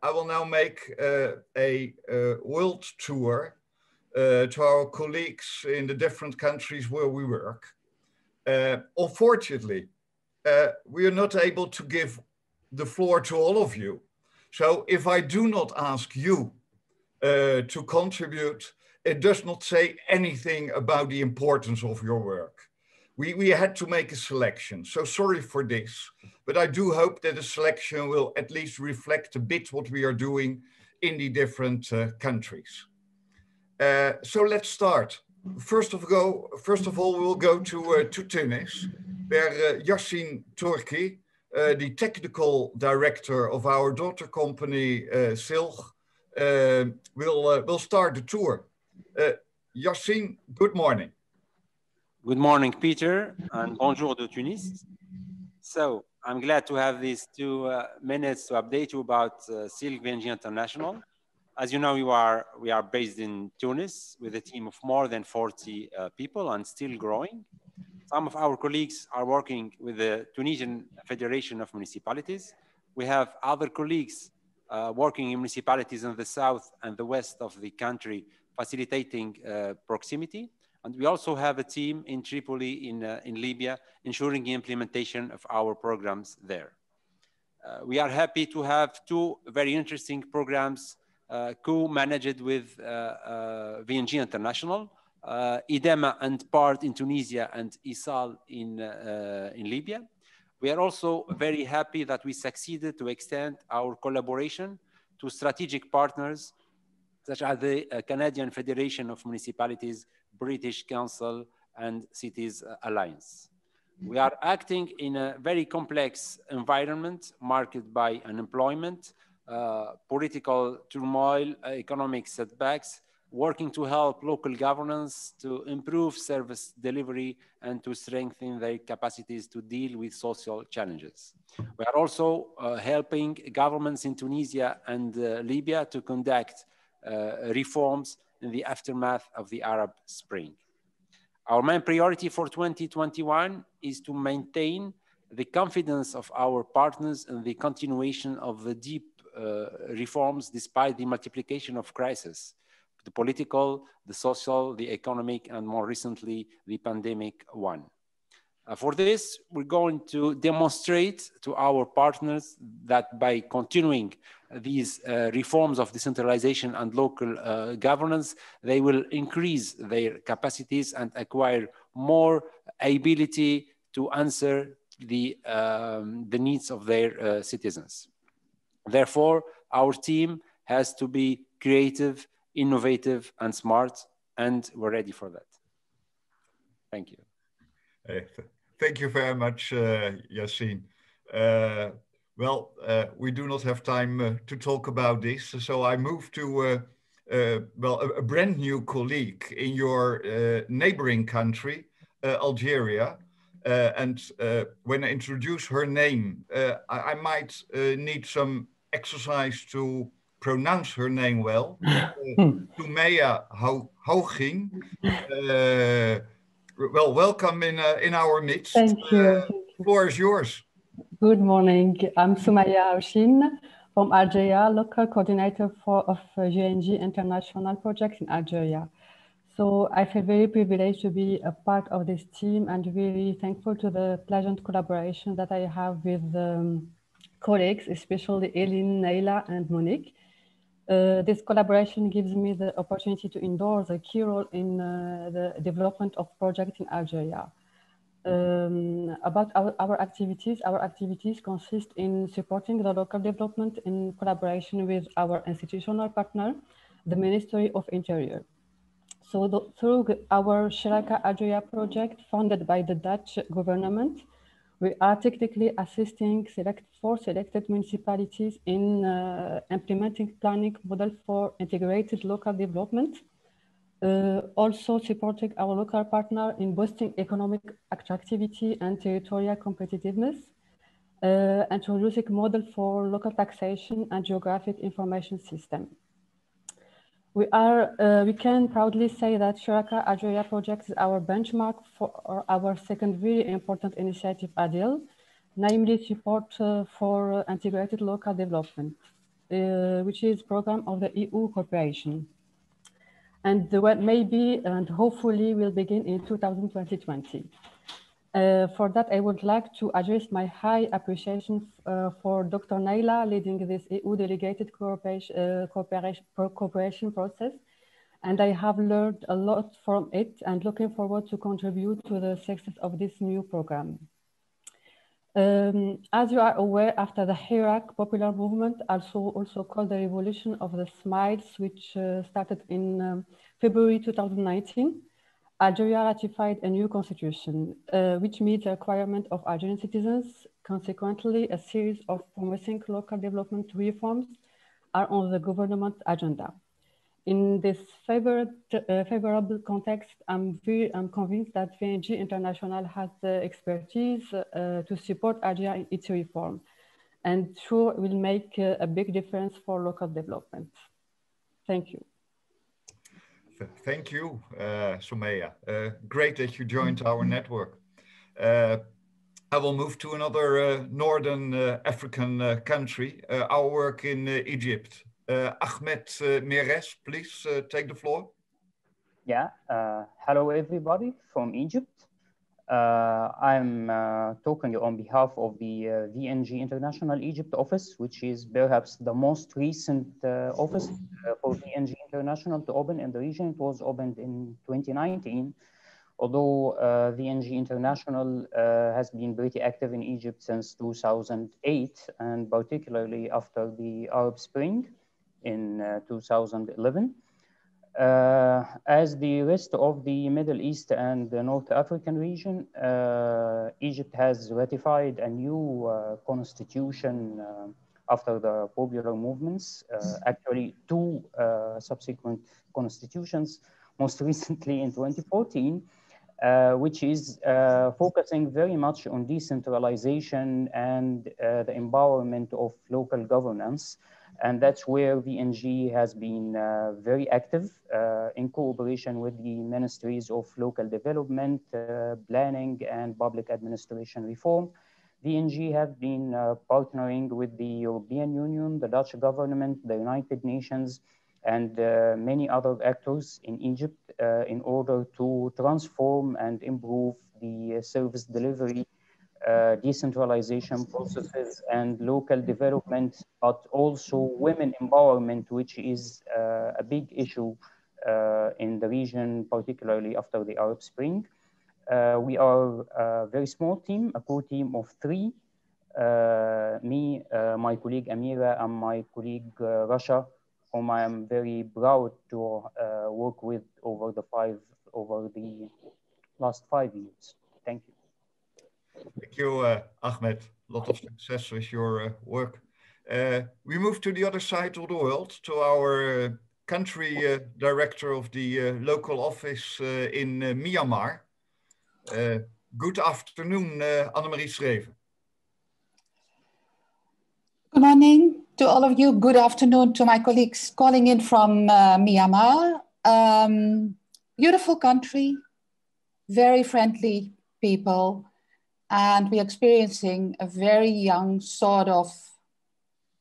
I will now make a world tour to our colleagues in the different countries where we work. Unfortunately, we are not able to give the floor to all of you. So if I do not ask you to contribute, it does not say anything about the importance of your work. We had to make a selection, so sorry for this, but I do hope that the selection will at least reflect a bit what we are doing in the different countries. So let's start. First of all, we'll go to Tunis, where Yassine Turki, the technical director of our daughter company, Silg, will start the tour. Yassine, good morning. Good morning, Peter, and bonjour de Tunis. So I'm glad to have these 2 minutes to update you about Silg VNG International. As you know, we are based in Tunis with a team of more than 40 people and still growing. Some of our colleagues are working with the Tunisian Federation of Municipalities. We have other colleagues working in municipalities in the south and the west of the country, facilitating proximity. And we also have a team in Tripoli in Libya, ensuring the implementation of our programs there. We are happy to have 2 very interesting programs co-managed with VNG International, IDEMA and PART in Tunisia and ISAL in Libya. We are also very happy that we succeeded to extend our collaboration to strategic partners such as the Canadian Federation of Municipalities, British Council, and Cities Alliance. We are acting in a very complex environment marked by unemployment, political turmoil, economic setbacks, working to help local governance to improve service delivery and to strengthen their capacities to deal with social challenges. We are also helping governments in Tunisia and Libya to conduct reforms in the aftermath of the Arab Spring. Our main priority for 2021 is to maintain the confidence of our partners in the continuation of the deep reforms despite the multiplication of crises, the political, the social, the economic, and more recently, the pandemic one. For this, we're going to demonstrate to our partners that by continuing these reforms of decentralization and local governance, they will increase their capacities and acquire more ability to answer the needs of their citizens. Therefore, our team has to be creative, innovative, and smart, and we're ready for that. Thank you. Thank you very much, Yassine. We do not have time to talk about this, so I move to a brand new colleague in your neighboring country, Algeria. And when I introduce her name, I might need some exercise to pronounce her name well. Tumea Hooging. Well, welcome in our midst. Thank you. The floor is yours. Good morning. I'm Sumaya Haushin from Algeria, local coordinator of VNG International project in Algeria. So I feel very privileged to be a part of this team and really thankful to the pleasant collaboration that I have with colleagues, especially Eileen, Naila, and Monique. This collaboration gives me the opportunity to endorse a key role in the development of projects in Algeria. About our activities consist in supporting the local development in collaboration with our institutional partner, the Ministry of Interior. So through our Sharaka Algeria project funded by the Dutch government, we are technically assisting selected municipalities in implementing planning model for integrated local development, also supporting our local partner in boosting economic attractivity and territorial competitiveness, introducing model for local taxation and geographic information system. We can proudly say that Sharaka Algeria project is our benchmark for our second very important initiative, ADIL, namely support for integrated local development. which is program of the EU cooperation. And the what maybe and hopefully will begin in 2020. For that, I would like to address my high appreciation for Dr. Naila leading this EU delegated cooperation process. And I have learned a lot from it and looking forward to contribute to the success of this new program. As you are aware, after the Iraq popular movement, also called the Revolution of the Smiles, which started in February 2019, Algeria ratified a new constitution, which meets the requirement of Algerian citizens. Consequently, a series of promising local development reforms are on the government agenda. In this favorable context, I'm convinced that VNG International has the expertise to support Algeria in its reform, and sure will make a big difference for local development. Thank you. Thank you, Soumeya. Great that you joined our network. I will move to another Northern African country, our work in Egypt. Ahmed Meres, please take the floor. Yeah, hello everybody from Egypt. I'm talking on behalf of the VNG International Egypt office, which is perhaps the most recent office for VNG International to open in the region. It was opened in 2019, although VNG International has been pretty active in Egypt since 2008, and particularly after the Arab Spring in 2011. As the rest of the Middle East and the North African region, Egypt has ratified a new constitution after the popular movements, actually two subsequent constitutions, most recently in 2014, which is focusing very much on decentralization and the empowerment of local governance. And that's where VNG has been very active in cooperation with the ministries of local development, planning, and public administration reform. VNG have been partnering with the European Union, the Dutch government, the United Nations, and many other actors in Egypt in order to transform and improve the service delivery, decentralization processes, and local development, but also women empowerment, which is a big issue in the region, particularly after the Arab Spring. We are a very small team, a core team of 3. Me, my colleague Amira, and my colleague Rasha, whom I am very proud to work with over the last 5 years. Thank you. Thank you, Ahmed. A lot of success with your work. We move to the other side of the world, to our country director of the local office in Myanmar. Good afternoon, Annemarie Schreven. Good morning to all of you. Good afternoon to my colleagues calling in from Myanmar. Beautiful country, very friendly people, and we're experiencing a very young sort of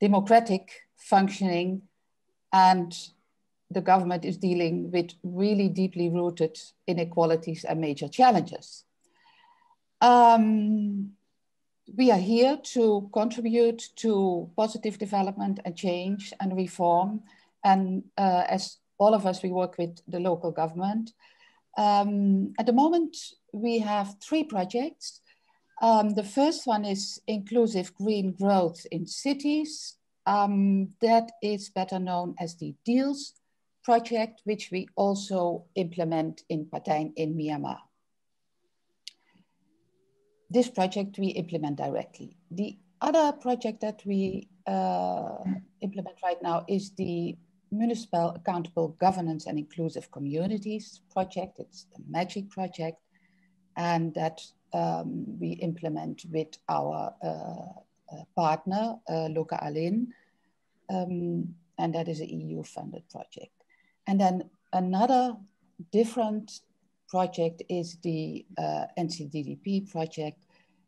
democratic functioning, and the government is dealing with really deeply rooted inequalities and major challenges. We are here to contribute to positive development and change and reform. And as all of us, we work with the local government. At the moment, we have 3 projects. The first one is inclusive green growth in cities. That is better known as the DEALS project, which we also implement in Patang in Myanmar. This project we implement directly. The other project that we implement right now is the Municipal Accountable Governance and Inclusive Communities project. It's the MAGIC project, and that we implement with our partner, Local Governnance, and that is an EU-funded project. And then another different project is the NCDDP project,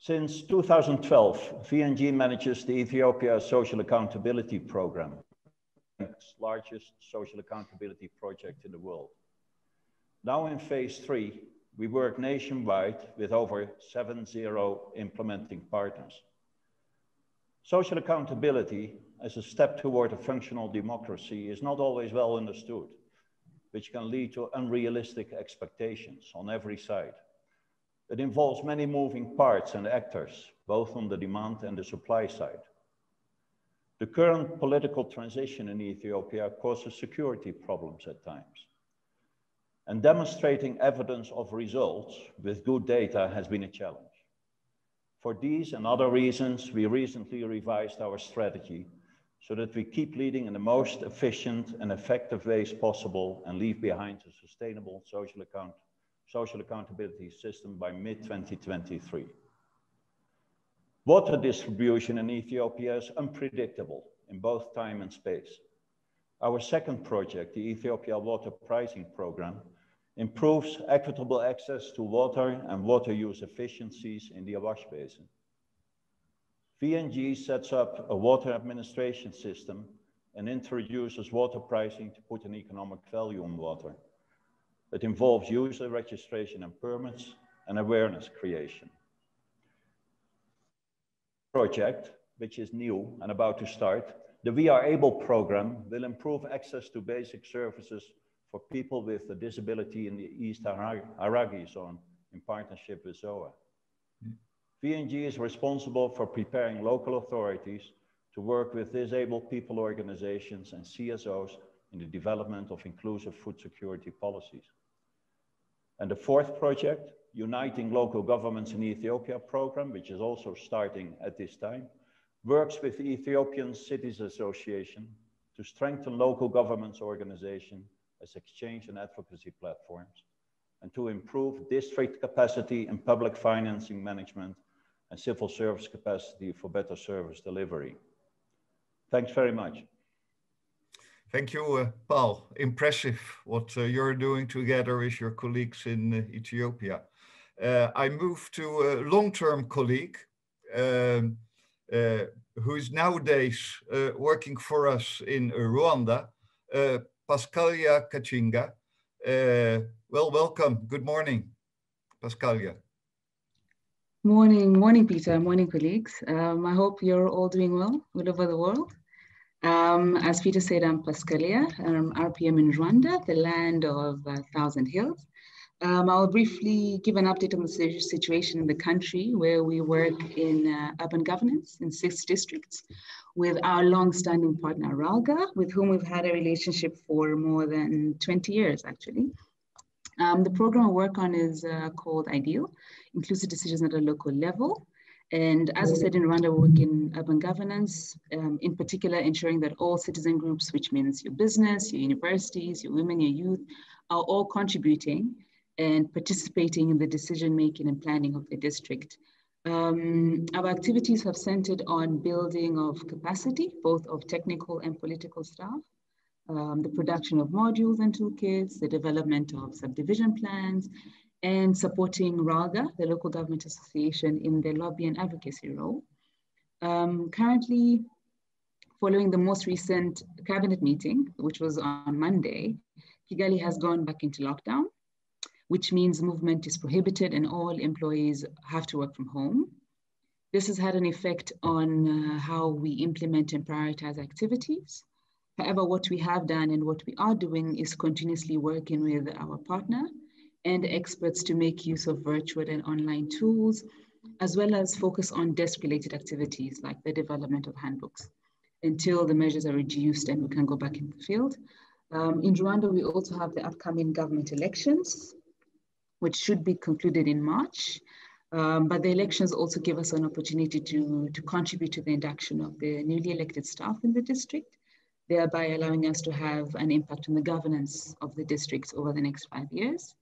Since 2012, VNG manages the Ethiopia Social Accountability Program, the largest social accountability project in the world. Now in phase 3, we work nationwide with over 70 implementing partners. Social accountability as a step toward a functional democracy is not always well understood, which can lead to unrealistic expectations on every side. It involves many moving parts and actors, both on the demand and the supply side. The current political transition in Ethiopia causes security problems at times. And demonstrating evidence of results with good data has been a challenge. For these and other reasons, we recently revised our strategy so that we keep leading in the most efficient and effective ways possible and leave behind a sustainable social accountability system by mid-2023. Water distribution in Ethiopia is unpredictable in both time and space. Our second project, the Ethiopia Water Pricing Program, improves equitable access to water and water use efficiencies in the Awash Basin. VNG sets up a water administration system and introduces water pricing to put an economic value on water. It involves user registration and permits and awareness creation. Project, which is new and about to start, the We Are Able program will improve access to basic services for people with a disability in the East Haragi zone in partnership with ZOA. VNG is responsible for preparing local authorities to work with disabled people organizations and CSOs in the development of inclusive food security policies. And the fourth project, Uniting Local Governments in Ethiopia program, which is also starting at this time, works with the Ethiopian Cities Association to strengthen local governments organization as exchange and advocacy platforms, and to improve district capacity in public financing management and civil service capacity for better service delivery. Thanks very much. Thank you, Paul. Impressive what you're doing together with your colleagues in Ethiopia. I move to a long-term colleague who is nowadays working for us in Rwanda, Pascalia Kachinga. Well, welcome. Good morning, Pascalia. Morning, Peter. Morning, colleagues. I hope you're all doing well all over the world. As Peter said, I'm Pascalia. I'm RPM in Rwanda, the land of 1,000 hills. I'll briefly give an update on the situation in the country where we work in urban governance in 6 districts with our long-standing partner, RALGA, with whom we've had a relationship for more than 20 years, actually. The program I work on is called IDEAL, Inclusive Decisions at a Local Level. And as I said, in Rwanda, we work in urban governance, in particular, ensuring that all citizen groups, which means your business, your universities, your women, your youth, are all contributing and participating in the decision-making and planning of the district. Our activities have centered on building of capacity, both of technical and political staff, the production of modules and toolkits, the development of subdivision plans, and supporting RALGA, the Local Government Association, in their lobby and advocacy role. Currently, following the most recent cabinet meeting, which was on Monday, Kigali has gone back into lockdown, which means movement is prohibited and all employees have to work from home. This has had an effect on how we implement and prioritize activities. However, what we have done and what we are doing is continuously working with our partner and experts to make use of virtual and online tools, as well as focus on desk-related activities like the development of handbooks until the measures are reduced and we can go back in the field. In Rwanda, we also have the upcoming government elections, which should be concluded in March. But the elections also give us an opportunity to contribute to the induction of the newly elected staff in the district, thereby allowing us to have an impact on the governance of the districts over the next 5 years.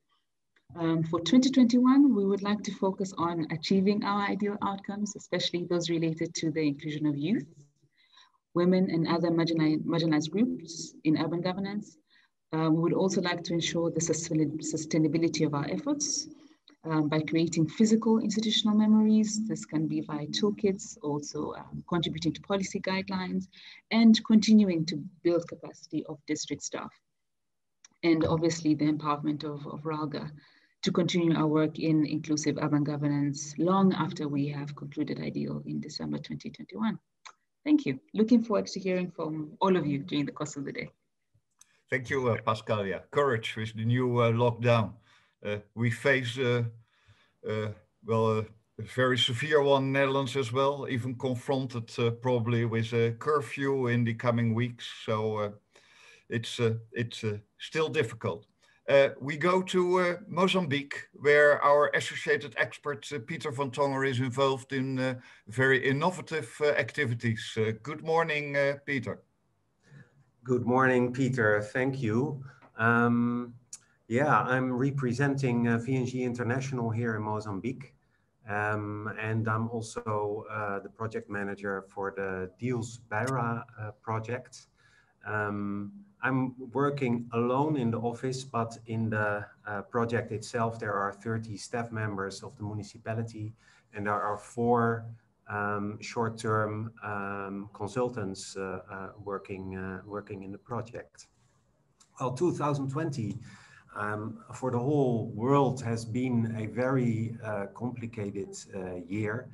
For 2021, we would like to focus on achieving our ideal outcomes, especially those related to the inclusion of youth, women, and other marginalized groups in urban governance. We would also like to ensure the sustainability of our efforts, by creating physical institutional memories. This can be by toolkits, also contributing to policy guidelines, and continuing to build capacity of district staff. And obviously the empowerment of RALGA to continue our work in inclusive urban governance long after we have concluded IDEAL in December 2021. Thank you. Looking forward to hearing from all of you during the course of the day. Thank you, Pascalia. Courage with the new lockdown. We face, well, a very severe one in Netherlands as well, even confronted probably with a curfew in the coming weeks. So it's still difficult. We go to Mozambique, where our associated expert, Peter van Tonger, is involved in very innovative activities. Good morning, Peter. Good morning, Peter. Thank you. Yeah, I'm representing VNG International here in Mozambique. And I'm also the project manager for the Deals Beira project. I'm working alone in the office, but in the project itself, there are 30 staff members of the municipality, and there are 4 short-term consultants working in the project. Well, 2020 for the whole world has been a very complicated year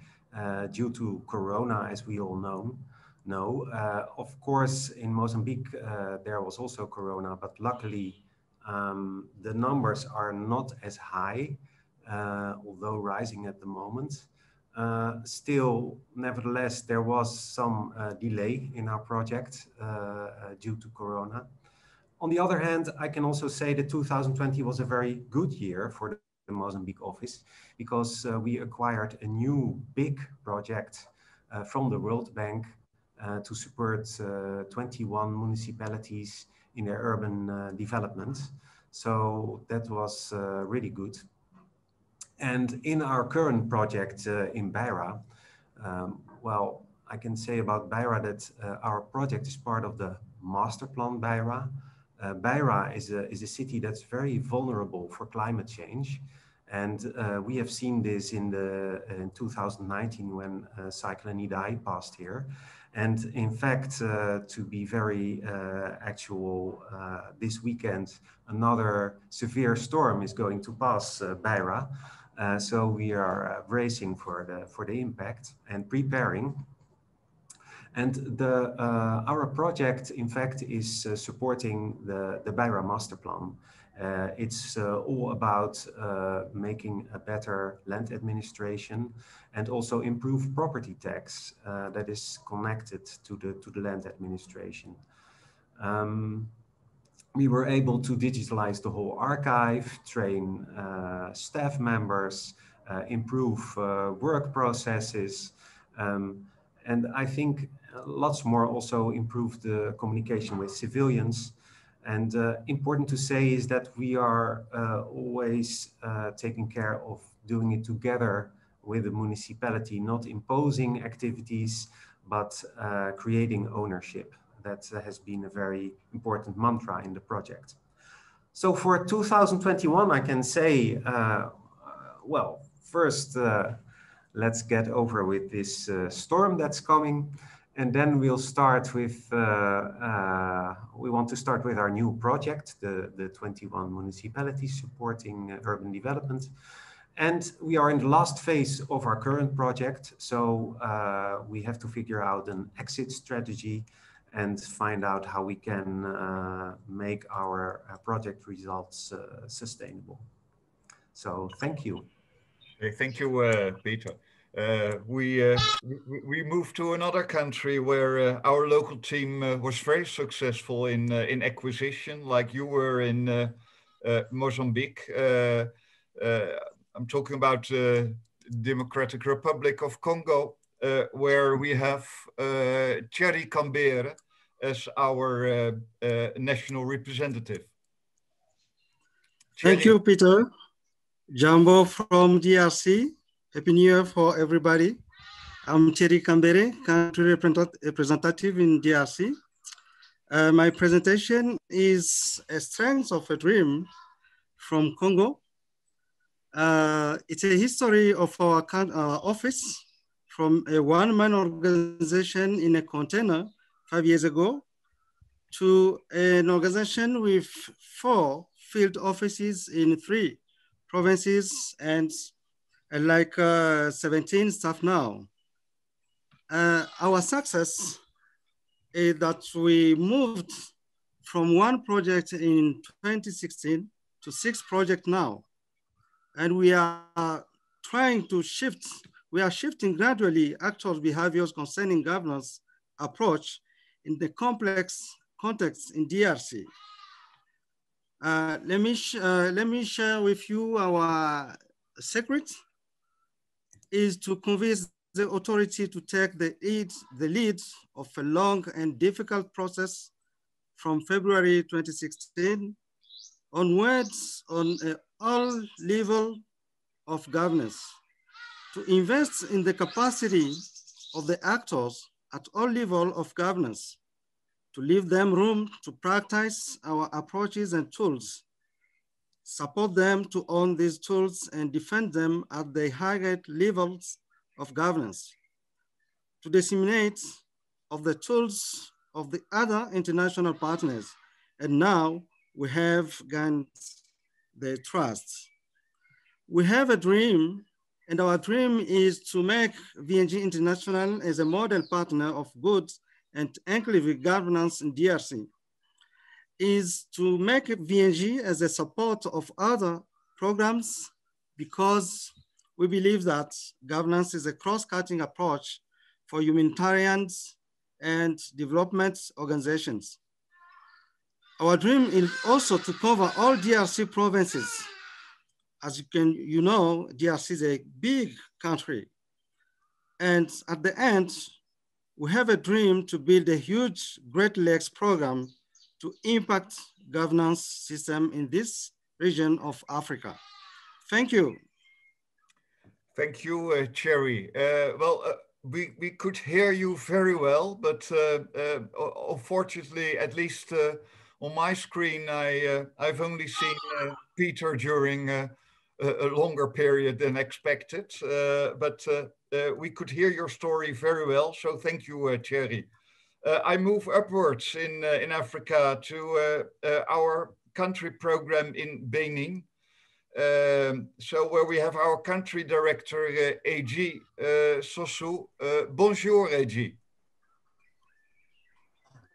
due to Corona, as we all know. Of course, in Mozambique, there was also Corona, but luckily the numbers are not as high, although rising at the moment. Still, nevertheless, there was some delay in our project due to Corona. On the other hand, I can also say that 2020 was a very good year for the Mozambique office, because we acquired a new big project from the World Bank to support 21 municipalities in their urban development. So that was really good. And in our current project in Beira, well, I can say about Beira that our project is part of the master plan Beira. Beira is a city that's very vulnerable for climate change. And we have seen this in 2019 when Cyclone Idai passed here. And in fact, to be very actual, this weekend, another severe storm is going to pass Beira. So we are bracing for the impact and preparing. And our project, in fact, is supporting the Beira master plan. It's all about making a better land administration and also improve property tax that is connected to the land administration. We were able to digitalize the whole archive, train staff members, improve work processes, and I think lots more, also improve the communication with civilians. And important to say is that we are always taking care of doing it together with the municipality, not imposing activities, but creating ownership. That has been a very important mantra in the project. So for 2021, I can say, well, first, let's get over with this storm that's coming. And then we'll start with, we want to start with our new project, the 21 municipalities supporting urban development. And we are in the last phase of our current project. So we have to figure out an exit strategy and find out how we can make our project results sustainable. So thank you. Hey, thank you, Peter. We moved to another country where our local team was very successful in acquisition, like you were in Mozambique. I'm talking about Democratic Republic of Congo, where we have Thierry Cambere as our national representative. Thank you, Peter. Jambo from DRC. Happy New Year for everybody. I'm Thierry Cambere, country representative in DRC. My presentation is a strength of a dream from Congo. It's a history of our office from a one-man organization in a container 5 years ago to an organization with 4 field offices in 3 provinces and 17 staff now. Our success is that we moved from 1 project in 2016 to 6 projects now. And we are trying to shift, we are shifting gradually actual behaviors concerning governance approach in the complex context in DRC. Let me share with you our secret is to convince the authority to take the lead of a long and difficult process from February 2016 onwards on all level of governance, to invest in the capacity of the actors at all level of governance, to leave them room to practice our approaches and tools, support them to own these tools and defend them at the highest levels of governance, to disseminate of the tools of the other international partners. And now we have gained their trust. We have a dream, and our dream is to make VNG International as a model partner of good and inclusive governance in DRC, is to make VNG as a support of other programs, because we believe that governance is a cross-cutting approach for humanitarians and development organizations. Our dream is also to cover all DRC provinces. As you know, DRC is a big country. And at the end, we have a dream to build a huge Great Lakes program to impact governance system in this region of Africa. Thank you. Thank you, Cherry. We could hear you very well, but unfortunately, at least on my screen, I've only seen Peter during a longer period than expected, but we could hear your story very well. So thank you, Cherry. I move upwards in Africa to our country program in Benin. So where we have our country director, AG Sossou. Bonjour, AG.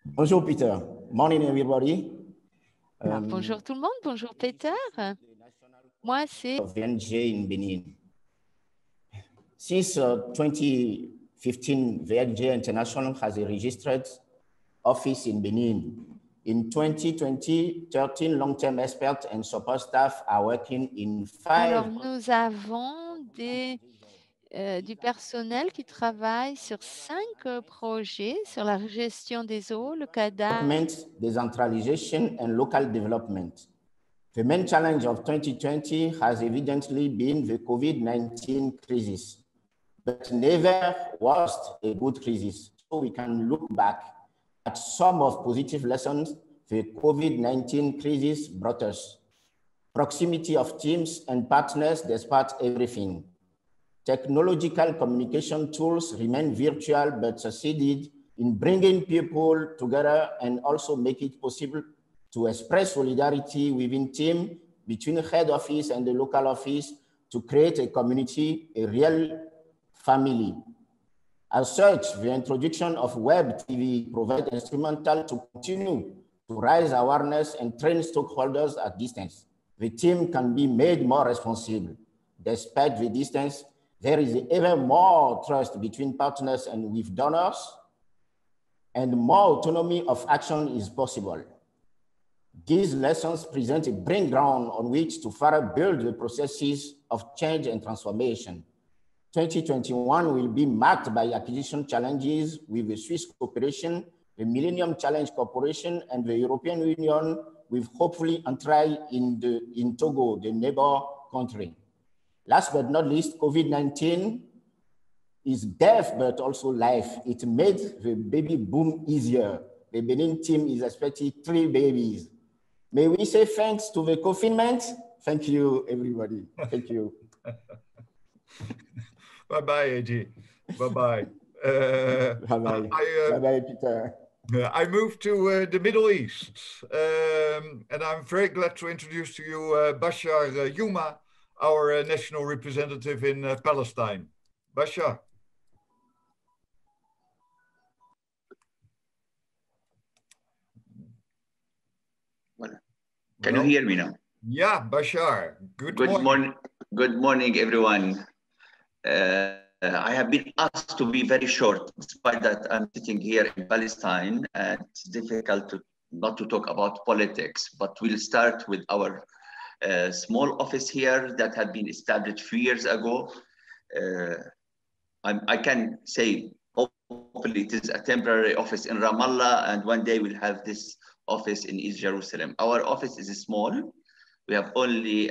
Bonjour, Peter. Morning, everybody. Bonjour tout le monde. Bonjour, Peter. Moi, c'est VNG in Benin. Since 2015, VNG International has a registered office in Benin. In 2020, 13 long-term experts and support staff are working in 5. Alors, nous avons du personnel qui travaille sur 5 projets sur la gestion des eaux, le cadastre, Decentralization and local development. The main challenge of 2020 has evidently been the COVID-19 crisis, but never was a good crisis. So we can look back at some of positive lessons the COVID-19 crisis brought us. Proximity of teams and partners despite everything. Technological communication tools remain virtual, but succeeded in bringing people together and also make it possible to express solidarity within team, between the head office and the local office, to create a community, a real family. As such, the introduction of web TV provides instrumental to continue to raise awareness and train stakeholders at distance. The team can be made more responsible. Despite the distance, there is even more trust between partners and with donors, and more autonomy of action is possible. These lessons present a brain ground on which to further build the processes of change and transformation. 2021 will be marked by acquisition challenges with the Swiss Cooperation, the Millennium Challenge Corporation, and the European Union, with hopefully entry in Togo, the neighbor country. Last but not least, COVID-19 is death, but also life. It made the baby boom easier. The Benin team is expecting 3 babies. May we say thanks to the confinement? Thank you, everybody. Thank you. Bye-bye, AG. Bye-bye. Bye-bye. Bye-bye, Peter. I moved to the Middle East, and I'm very glad to introduce to you Bashar Yuma, our national representative in Palestine. Bashar. Can you hear me now? Yeah, Bashar. Good morning. Good morning, everyone. I have been asked to be very short, despite that I'm sitting here in Palestine, and it's difficult not to talk about politics, but we'll start with our small office here that had been established a few years ago. I can say, hopefully it is a temporary office in Ramallah, and one day we'll have this office in East Jerusalem. Our office is small. We have only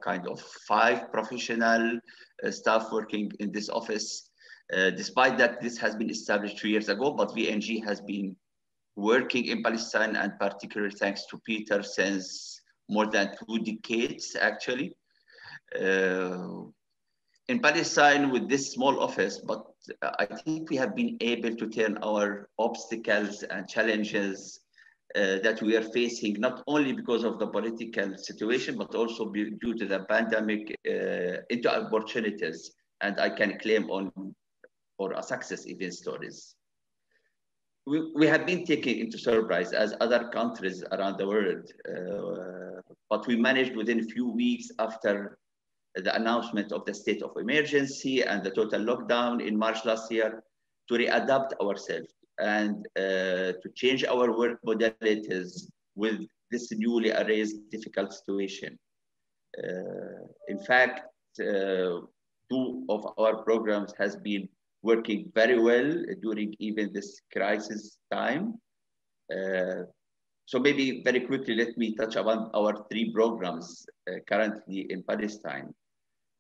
kind of 5 professional staff working in this office. Despite that, this has been established 2 years ago, but VNG has been working in Palestine, and particularly thanks to Peter, since more than 2 decades, actually. In Palestine with this small office, but I think we have been able to turn our obstacles and challenges that we are facing, not only because of the political situation, but also due to the pandemic, into opportunities. And I can claim on or a success even stories. We have been taken into surprise as other countries around the world, but we managed within a few weeks after the announcement of the state of emergency and the total lockdown in March last year to readapt ourselves and to change our work modalities with this newly raised difficult situation. In fact, 2 of our programs has been working very well during even this crisis time. So maybe very quickly, let me touch upon our 3 programs currently in Palestine.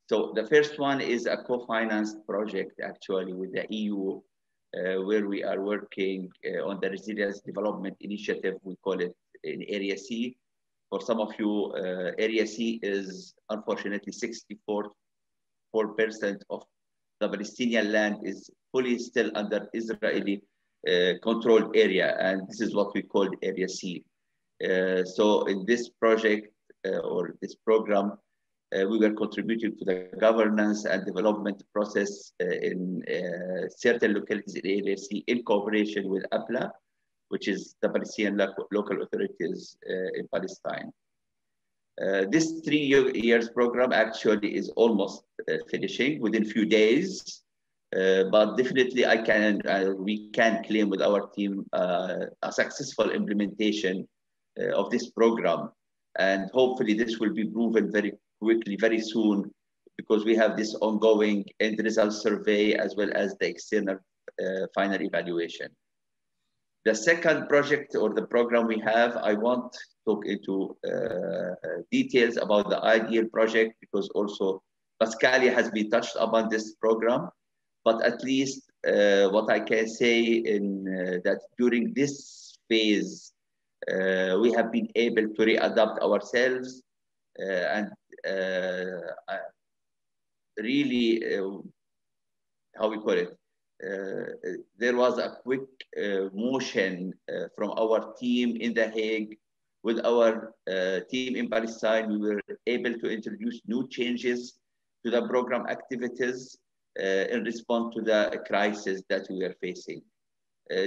So the first one is a co-financed project actually with the EU, where we are working on the Resilience Development Initiative. We call it in Area C. For some of you, Area C is unfortunately 64% of the Palestinian land is fully still under Israeli controlled area, and this is what we call Area C. So in this project or this program, we were contributing to the governance and development process in certain localities in Area C in cooperation with APLA, which is the Palestinian local authorities in Palestine. This 3 years program actually is almost finishing within a few days, but definitely we can claim with our team a successful implementation of this program. And hopefully this will be proven very quickly, very soon, because we have this ongoing end result survey as well as the external final evaluation. The second project or the program we have, I won't talk into details about the ideal project because also Pascalia has been touched upon this program, but at least what I can say in that during this phase, we have been able to readapt ourselves and really, how we call it, there was a quick motion from our team in The Hague with our team in Palestine. We were able to introduce new changes to the program activities in response to the crisis that we are facing.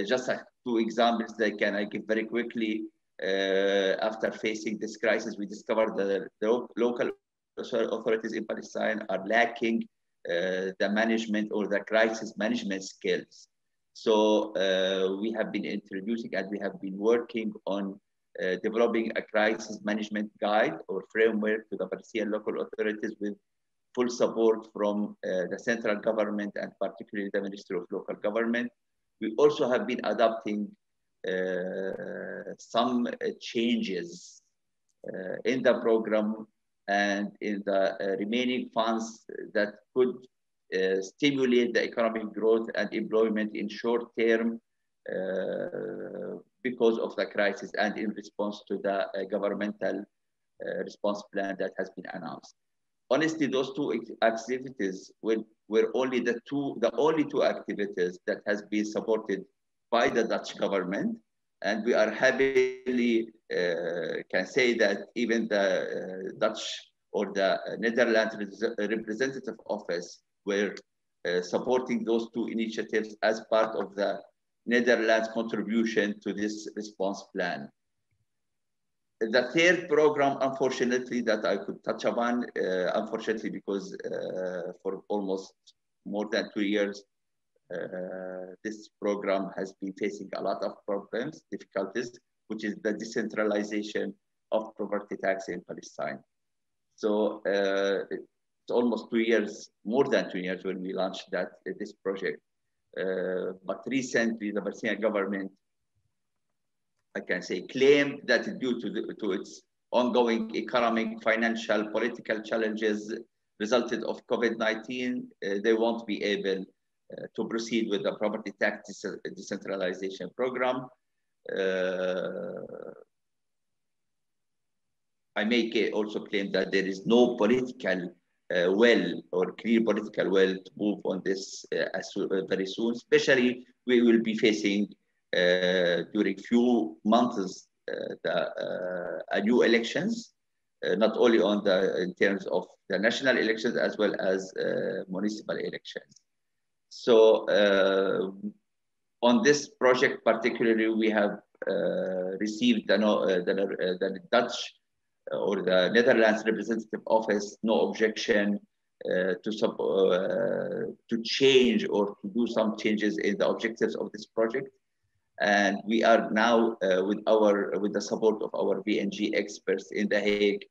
Just 2 examples that I give very quickly. After facing this crisis, we discovered that the local authorities in Palestine are lacking the management or the crisis management skills. So we have been introducing and we have been working on developing a crisis management guide or framework to the Palestinian local authorities with full support from the central government and particularly the Ministry of Local Government. We also have been adopting some changes in the program and in the remaining funds that could stimulate the economic growth and employment in short term because of the crisis and in response to the governmental response plan that has been announced. Honestly, those two activities were only the only two activities that has been supported by the Dutch government, and we are happily can say that even the Dutch or the Netherlands representative office were supporting those two initiatives as part of the Netherlands contribution to this response plan. The third program, unfortunately, that I could touch upon, unfortunately, because for almost more than 2 years, this program has been facing a lot of problems, difficulties, which is the decentralization of property tax in Palestine. So it's almost 2 years, more than 2 years when we launched this project. But recently, the Palestinian government, I can say, claimed that due to its ongoing economic, financial, political challenges resulted of COVID-19, they won't be able to proceed with the property tax decentralization program. I may also claim that there is no political will or clear political will to move on this very soon, especially we will be facing during few months new elections, not only in terms of the national elections as well as municipal elections. So on this project particularly, we have received the Dutch or the Netherlands representative office no objection to change or to do some changes in the objectives of this project. And we are now with the support of our VNG experts in The Hague,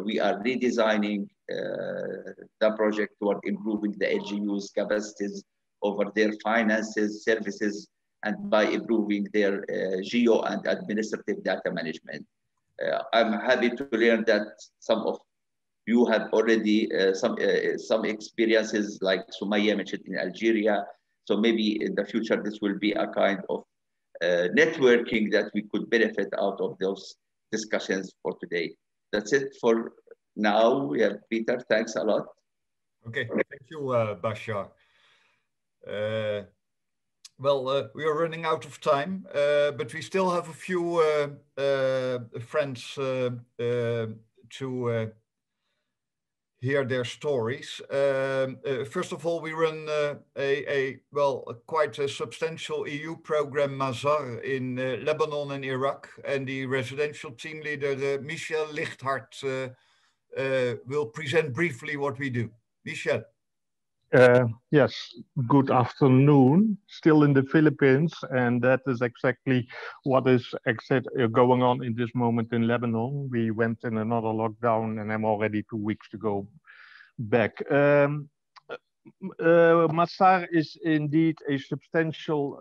we are redesigning the project toward improving the LGU's capacities over their finances, services, and by improving their geo and administrative data management. I'm happy to learn that some of you have already some experiences like Sumaya mentioned in Algeria. So maybe in the future, this will be a kind of networking that we could benefit out of those discussions for today. That's it for now. We have Peter, thanks a lot. Okay, thank you, Bashar. Well, we are running out of time, but we still have a few friends to hear their stories. First of all, we run quite a substantial EU program, Mazar, in Lebanon and Iraq, and the residential team leader, Michel Lichthart, will present briefly what we do. Michel. Yes, good afternoon. Still in the Philippines, and that is exactly what is going on in this moment in Lebanon. We went in another lockdown, and I'm already 2 weeks to go back. Mazar is indeed a substantial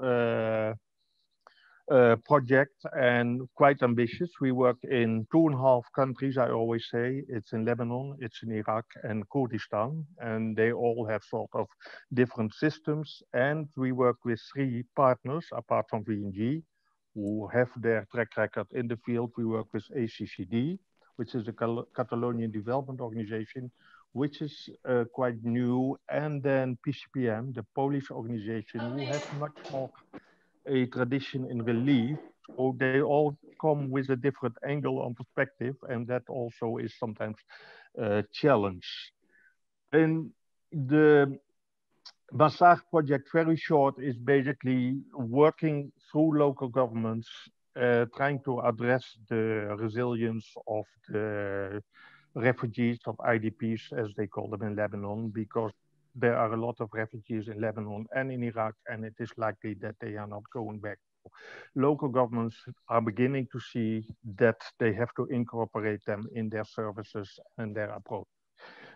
project and quite ambitious. We work in 2.5 countries, I always say. It's in Lebanon, it's in Iraq and Kurdistan, and they all have sort of different systems. And we work with 3 partners, apart from VNG, who have their track record in the field. We work with ACCD, which is a Catalonian development organization, which is quite new, and then PCPM, the Polish organization, who has much more a tradition in relief. So they all come with a different angle and perspective, and that also is sometimes a challenge. And the Mazar project, very short, is basically working through local governments, trying to address the resilience of the refugees, of IDPs, as they call them in Lebanon, because there are a lot of refugees in Lebanon and in Iraq, and it is likely that they are not going back. Local governments are beginning to see that they have to incorporate them in their services and their approach.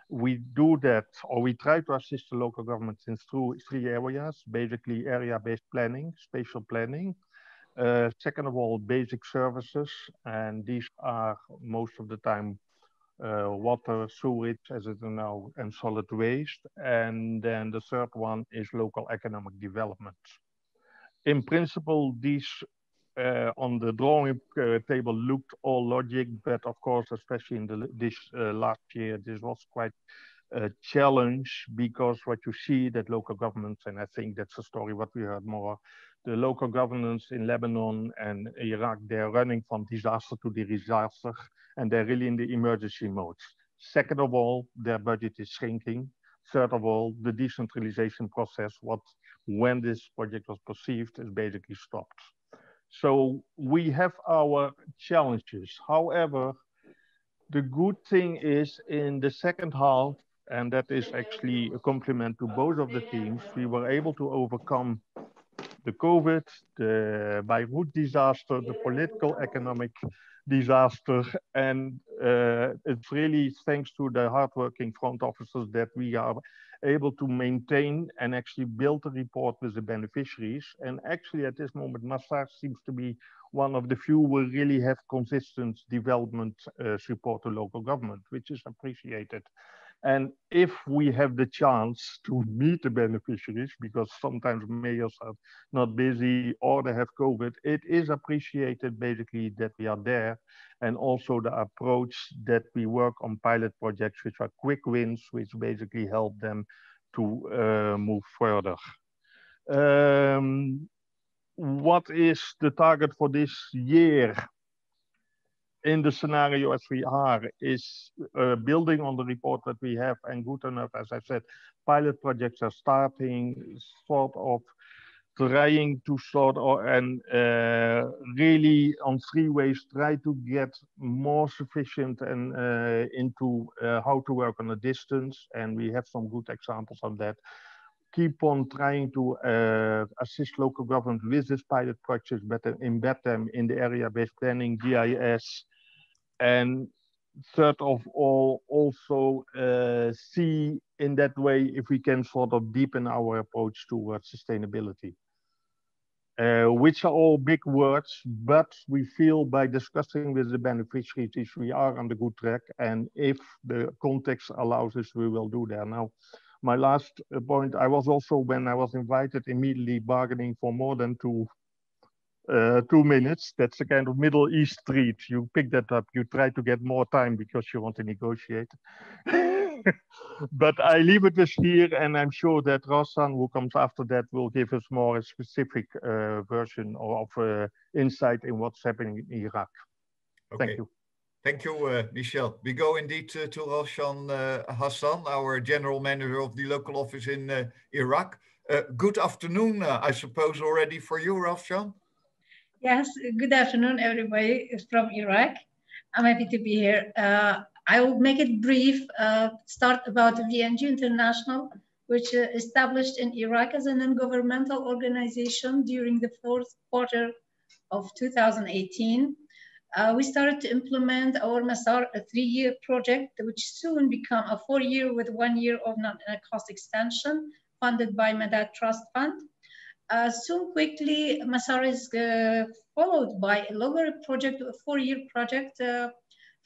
We do that, or we try to assist the local governments in 3 areas, basically area-based planning, spatial planning. Second of all, basic services, and these are most of the time water, sewage, as it is now, and solid waste. And then the third one is local economic development. In principle, these on the drawing table looked all logic, but of course, especially in this last year, this was quite a challenge, because what you see that local governments, and I think that's a story what we heard more, the local governmance in Lebanon and Iraq, they're running from disaster to disaster, and they're really in the emergency modes. Second of all, their budget is shrinking. Third of all, the decentralization process, when this project was perceived, is basically stopped. So we have our challenges. However, the good thing is in the second half, and that is actually a compliment to both of the teams, we were able to overcome the COVID, the Beirut disaster, the political economic disaster, and it's really thanks to the hardworking front officers that we are able to maintain and actually build a report with the beneficiaries. And actually at this moment, Massar seems to be one of the few who really have consistent development support to local government, which is appreciated. And if we have the chance to meet the beneficiaries, because sometimes mayors are not busy or they have COVID, it is appreciated basically that we are there. And also the approach that we work on pilot projects, which are quick wins, which basically help them to move further. What is the target for this year? In the scenario as we are, is building on the report that we have, and good enough, as I said, pilot projects are starting, sort of trying to really on 3 ways, try to get more sufficient and into how to work on a distance, and we have some good examples of that. Keep on trying to assist local government with this pilot projects, but embed them in the area-based planning, GIS, and third of all, also see in that way if we can sort of deepen our approach towards sustainability, which are all big words, but we feel by discussing with the beneficiaries, we are on the good track, and if the context allows us, we will do that. Now, my last point, I was also, when I was invited, immediately bargaining for more than 2 minutes. That's a kind of Middle East street. You pick that up, you try to get more time because you want to negotiate. But I leave it with here, and I'm sure that Rassan, who comes after that, will give us more a specific version of insight in what's happening in Iraq. Okay. Thank you. Thank you, Michel. We go indeed to Roshan Hassan, our General Manager of the local office in Iraq. Good afternoon, I suppose, already for you, Roshan. Yes, good afternoon, everybody from Iraq. I'm happy to be here. I will make it brief, start about VNG International, which established in Iraq as a non-governmental organization during the 4th quarter of 2018. We started to implement our Massar, a 3-year project, which soon become a 4-year with 1 year of cost extension, funded by Madad Trust Fund. Soon quickly, Massar is followed by a longer project, a 4-year project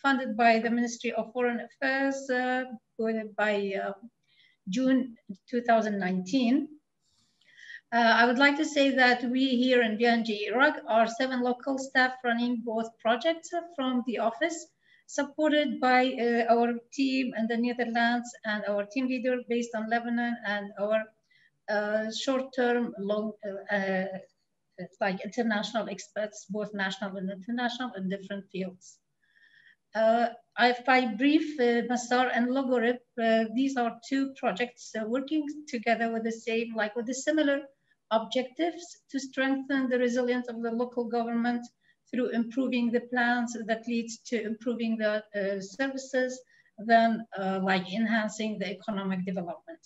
funded by the Ministry of Foreign Affairs by June 2019. I would like to say that we here in VNG Iraq are 7 local staff running both projects from the office, supported by our team in the Netherlands and our team leader based on Lebanon, and our short-term, like international experts, both national and international in different fields. If I brief Massar and Logorip, these are 2 projects working together with the same, with the similar objectives to strengthen the resilience of the local government through improving the plans that leads to improving the services, then enhancing the economic development.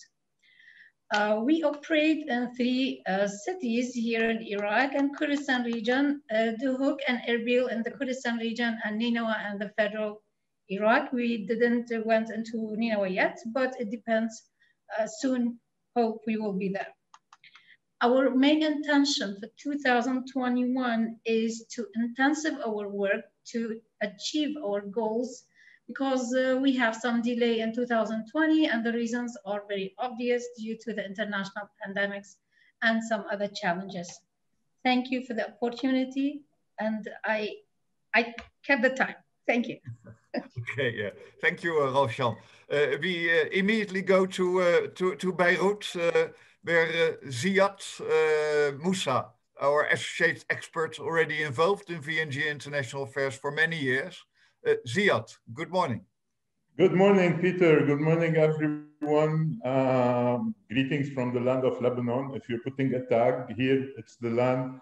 We operate in 3 cities here in Iraq and Kurdistan region, Duhok and Erbil in the Kurdistan region, and Nineveh and the federal Iraq. We didn't went into Nineveh yet, but it depends. Soon, hope we will be there. Our main intention for 2021 is to intensify our work to achieve our goals, because we have some delay in 2020, and the reasons are very obvious due to the international pandemics and some other challenges. Thank you for the opportunity. and I kept the time. Thank you. Okay, yeah. Thank you, Roshan. We immediately go to Beirut, where Ziad Moussa, our associate expert already involved in VNG International Affairs for many years. Ziad, good morning. Good morning, Peter. Good morning, everyone. Greetings from the land of Lebanon. If you're putting a tag here, it's the land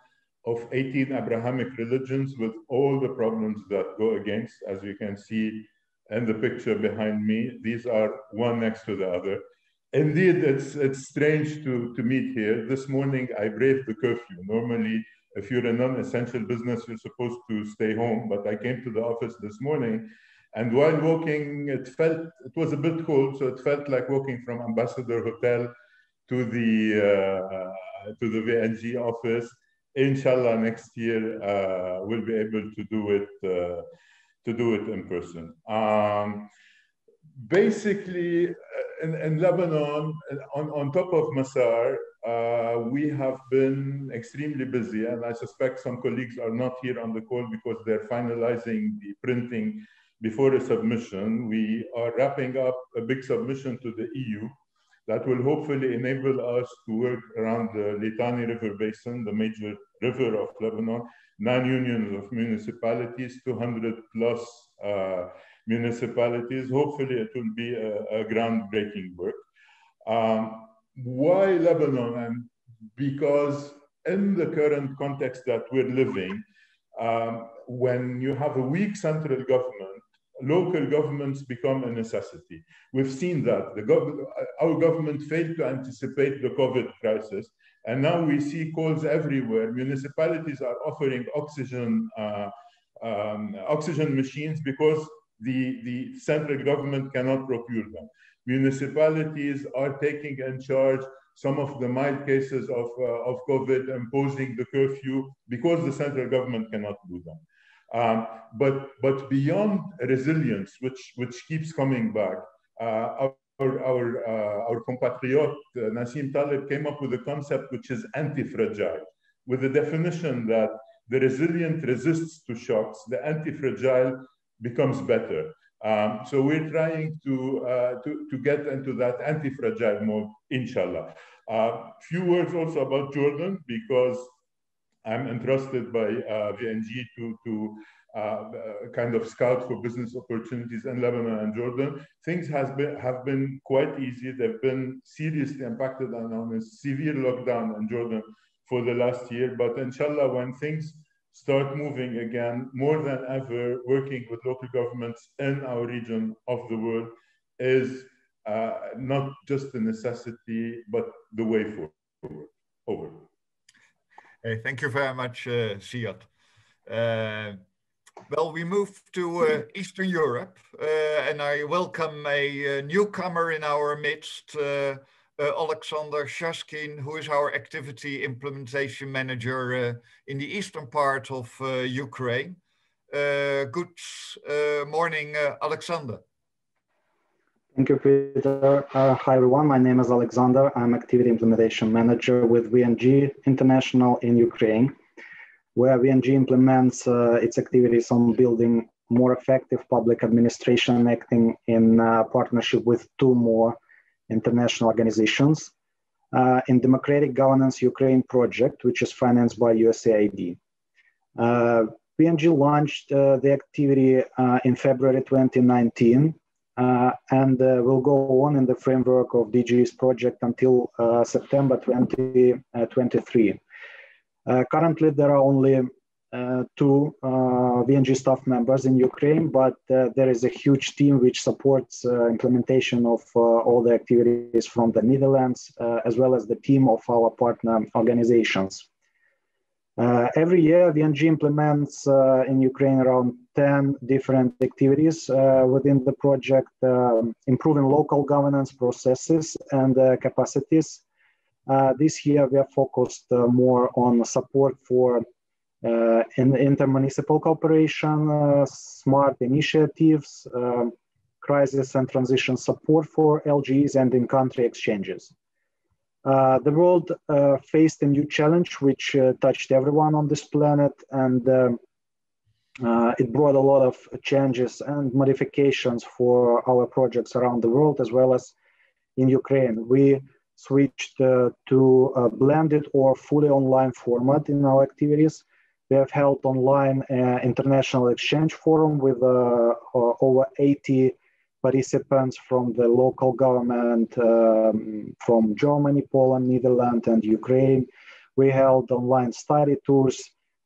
of 18 Abrahamic religions with all the problems that go against, as you can see in the picture behind me. These are one next to the other. Indeed, it's strange to meet here. This morning, I braved the curfew. Normally, if you're a non-essential business, you're supposed to stay home, but I came to the office this morning, and while walking, it was a bit cold, so it felt like walking from Ambassador Hotel to the VNG office. Inshallah, next year we'll be able to do it in person. Basically, in Lebanon, on top of Masar, we have been extremely busy, and I suspect some colleagues are not here on the call because they're finalizing the printing before a submission. We are wrapping up a big submission to the EU that will hopefully enable us to work around the Litani River Basin, the major river of Lebanon, 9 unions of municipalities, 200 plus municipalities. Hopefully it will be a groundbreaking work. Why Lebanon? And because in the current context that we're living, when you have a weak central government, local governments become a necessity. We've seen that. Our government failed to anticipate the COVID crisis, and now we see calls everywhere. Municipalities are offering oxygen machines because the central government cannot procure them. Municipalities are taking in charge some of the mild cases of COVID, imposing the curfew because the central government cannot do them. But beyond resilience, which keeps coming back, our compatriot Nassim Taleb came up with a concept which is anti-fragile, with the definition that the resilient resists to shocks, the anti-fragile becomes better. So we're trying to get into that anti-fragile mode, inshallah. Few words also about Jordan, because I'm entrusted by VNG to kind of scout for business opportunities in Lebanon and Jordan. Things have been quite easy. They've been seriously impacted and on a severe lockdown in Jordan for the last year. But inshallah, when things start moving again, more than ever, working with local governments in our region of the world is not just a necessity, but the way forward. Over. Thank you very much, Ziad. Well, we move to Eastern Europe, and I welcome a newcomer in our midst, Alexander Shashkin, who is our activity implementation manager in the eastern part of Ukraine. Good morning, Alexander. Thank you, Peter. Hi, everyone. My name is Alexander. I'm activity implementation manager with VNG International in Ukraine, where VNG implements its activities on building more effective public administration, acting in partnership with 2 more international organizations in Democratic Governance Ukraine project, which is financed by USAID. VNG launched the activity in February 2019 and will go on in the framework of DG's project until September 2023. Currently, there are only 2 VNG staff members in Ukraine, but there is a huge team which supports implementation of all the activities from the Netherlands, as well as the team of our partner organizations. Every year, VNG implements in Ukraine around 10 different activities within the project, improving local governance processes and capacities. This year, we are focused more on support for intermunicipal cooperation, smart initiatives, crisis and transition support for LGs, and in-country exchanges. The world faced a new challenge which touched everyone on this planet, and it brought a lot of changes and modifications for our projects around the world, as well as in Ukraine. We switched to a blended or fully online format in our activities. We have held online international exchange forum with over 80 participants from the local government from Germany, Poland, Netherlands, and Ukraine. We held online study tours,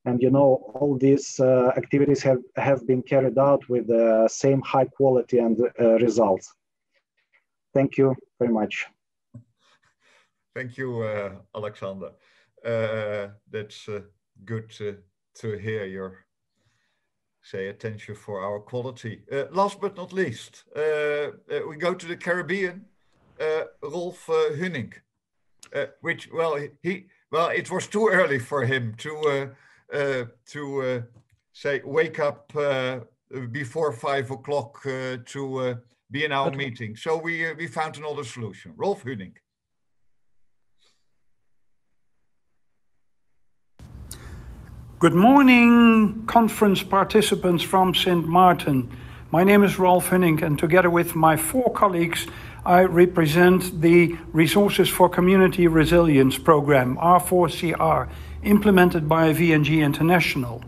and all these activities have been carried out with the same high quality and results. Thank you very much. Thank you, Alexander. That's good to hear your attention for our quality. Last but not least, we go to the Caribbean. Rolf Hunink, which it was too early for him to wake up before 5 o'clock to be in our meeting. So we found another solution. Rolf Hunink. Good morning, conference participants from Sint Maarten. My name is Rolf Hunink, and together with my 4 colleagues, I represent the Resources for Community Resilience program, R4CR, implemented by VNG International.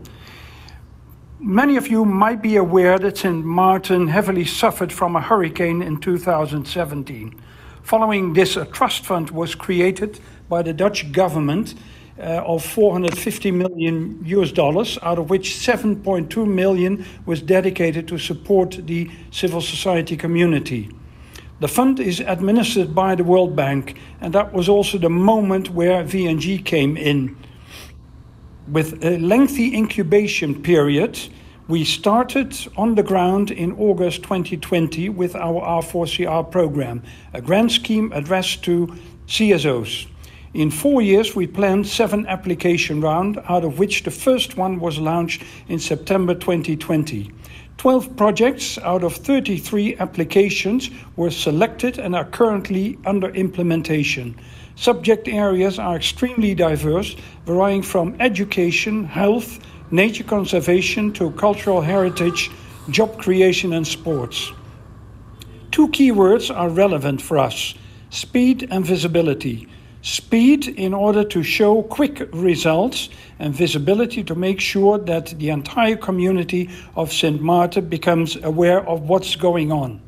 Many of you might be aware that Sint Maarten heavily suffered from a hurricane in 2017. Following this, a trust fund was created by the Dutch government of $450 million, out of which 7.2 million was dedicated to support the civil society community. The fund is administered by the World Bank, and that was also the moment where VNG came in. With a lengthy incubation period, we started on the ground in August 2020 with our R4CR program, a grant scheme addressed to CSOs. In 4 years, we planned 7 application rounds, out of which the first one was launched in September 2020. 12 projects out of 33 applications were selected and are currently under implementation. Subject areas are extremely diverse, varying from education, health, nature conservation to cultural heritage, job creation and sports. 2 keywords are relevant for us: speed and visibility. Speed in order to show quick results, and visibility to make sure that the entire community of Sint Maarten becomes aware of what's going on.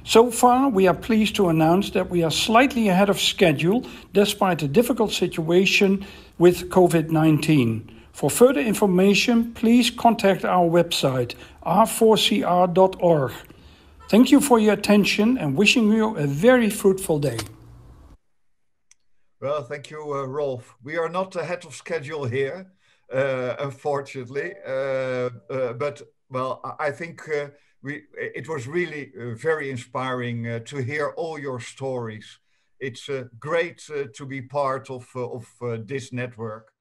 So far, we are pleased to announce that we are slightly ahead of schedule despite a difficult situation with COVID-19. For further information, please contact our website, r4cr.org. Thank you for your attention and wishing you a very fruitful day. Well, thank you, Rolf. We are not ahead of schedule here, unfortunately, but I think it was really very inspiring to hear all your stories. It's great to be part of this network.